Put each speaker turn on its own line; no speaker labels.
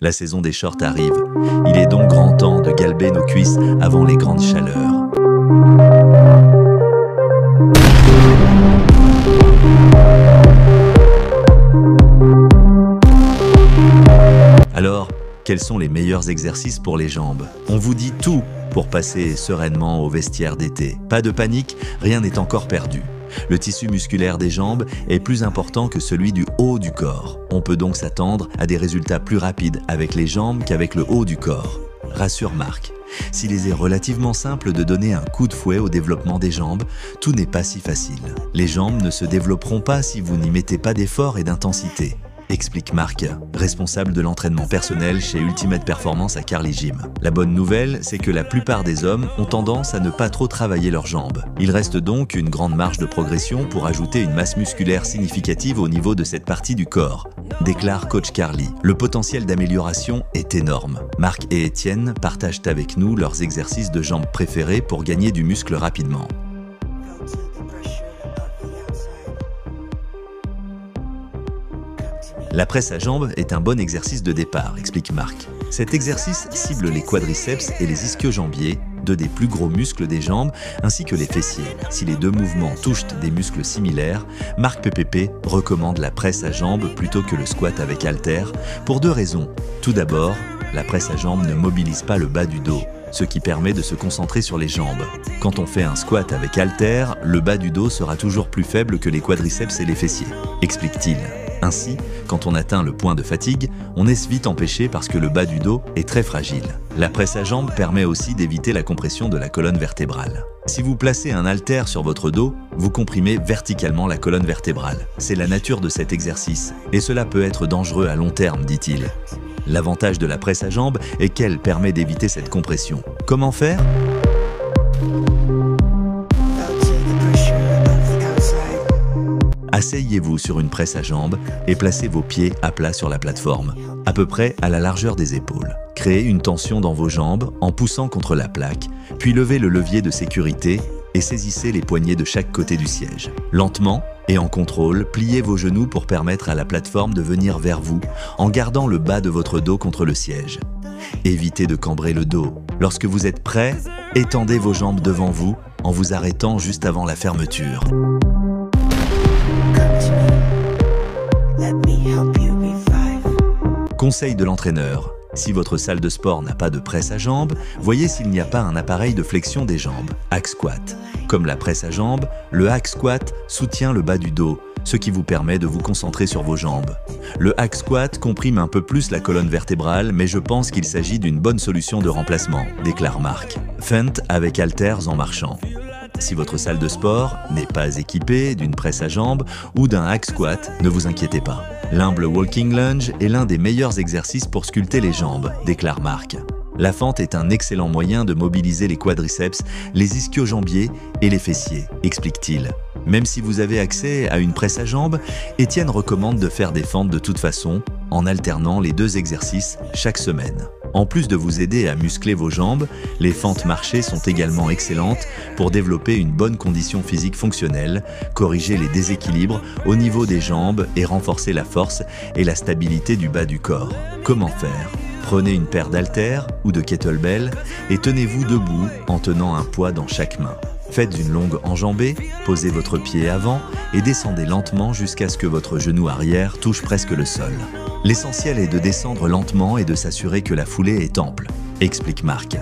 La saison des shorts arrive. Il est donc grand temps de galber nos cuisses avant les grandes chaleurs. Alors, quels sont les meilleurs exercices pour les jambes? On vous dit tout pour passer sereinement au vestiaire d'été. Pas de panique, rien n'est encore perdu. Le tissu musculaire des jambes est plus important que celui du haut du corps. On peut donc s'attendre à des résultats plus rapides avec les jambes qu'avec le haut du corps. Rassure Marc, s'il est relativement simple de donner un coup de fouet au développement des jambes, tout n'est pas si facile. Les jambes ne se développeront pas si vous n'y mettez pas d'effort et d'intensité. Explique Marc, responsable de l'entraînement personnel chez Ultimate Performance à Carly Gym. La bonne nouvelle, c'est que la plupart des hommes ont tendance à ne pas trop travailler leurs jambes. Il reste donc une grande marge de progression pour ajouter une masse musculaire significative au niveau de cette partie du corps, déclare coach Carly. Le potentiel d'amélioration est énorme. Marc et Étienne partagent avec nous leurs exercices de jambes préférés pour gagner du muscle rapidement. La presse à jambes est un bon exercice de départ, explique Marc. Cet exercice cible les quadriceps et les ischio-jambiers, deux des plus gros muscles des jambes, ainsi que les fessiers. Si les deux mouvements touchent des muscles similaires, Marc PPP recommande la presse à jambes plutôt que le squat avec haltère, pour deux raisons. Tout d'abord, la presse à jambes ne mobilise pas le bas du dos, ce qui permet de se concentrer sur les jambes. Quand on fait un squat avec haltère, le bas du dos sera toujours plus faible que les quadriceps et les fessiers, explique-t-il. Ainsi, quand on atteint le point de fatigue, on est vite empêché parce que le bas du dos est très fragile. La presse à jambes permet aussi d'éviter la compression de la colonne vertébrale. Si vous placez un haltère sur votre dos, vous comprimez verticalement la colonne vertébrale. C'est la nature de cet exercice, et cela peut être dangereux à long terme, dit-il. L'avantage de la presse à jambes est qu'elle permet d'éviter cette compression. Comment faire ? Asseyez-vous sur une presse à jambes et placez vos pieds à plat sur la plateforme, à peu près à la largeur des épaules. Créez une tension dans vos jambes en poussant contre la plaque, puis levez le levier de sécurité et saisissez les poignets de chaque côté du siège. Lentement et en contrôle, pliez vos genoux pour permettre à la plateforme de venir vers vous en gardant le bas de votre dos contre le siège. Évitez de cambrer le dos. Lorsque vous êtes prêt, étendez vos jambes devant vous en vous arrêtant juste avant la fermeture. Conseil de l'entraîneur. Si votre salle de sport n'a pas de presse à jambes, voyez s'il n'y a pas un appareil de flexion des jambes, hack squat. Comme la presse à jambes, le hack squat soutient le bas du dos, ce qui vous permet de vous concentrer sur vos jambes. Le hack squat comprime un peu plus la colonne vertébrale, mais je pense qu'il s'agit d'une bonne solution de remplacement, déclare Marc. Feinte avec haltères en marchant. Si votre salle de sport n'est pas équipée d'une presse à jambes ou d'un hack squat, ne vous inquiétez pas. L'humble walking lunge est l'un des meilleurs exercices pour sculpter les jambes, déclare Marc. La fente est un excellent moyen de mobiliser les quadriceps, les ischio-jambiers et les fessiers, explique-t-il. Même si vous avez accès à une presse à jambes, Étienne recommande de faire des fentes de toute façon, en alternant les deux exercices chaque semaine. En plus de vous aider à muscler vos jambes, les fentes marchées sont également excellentes pour développer une bonne condition physique fonctionnelle, corriger les déséquilibres au niveau des jambes et renforcer la force et la stabilité du bas du corps. Comment faire ? Prenez une paire d'haltères ou de kettlebell et tenez-vous debout en tenant un poids dans chaque main. Faites une longue enjambée, posez votre pied avant et descendez lentement jusqu'à ce que votre genou arrière touche presque le sol. L'essentiel est de descendre lentement et de s'assurer que la foulée est ample, explique Marc.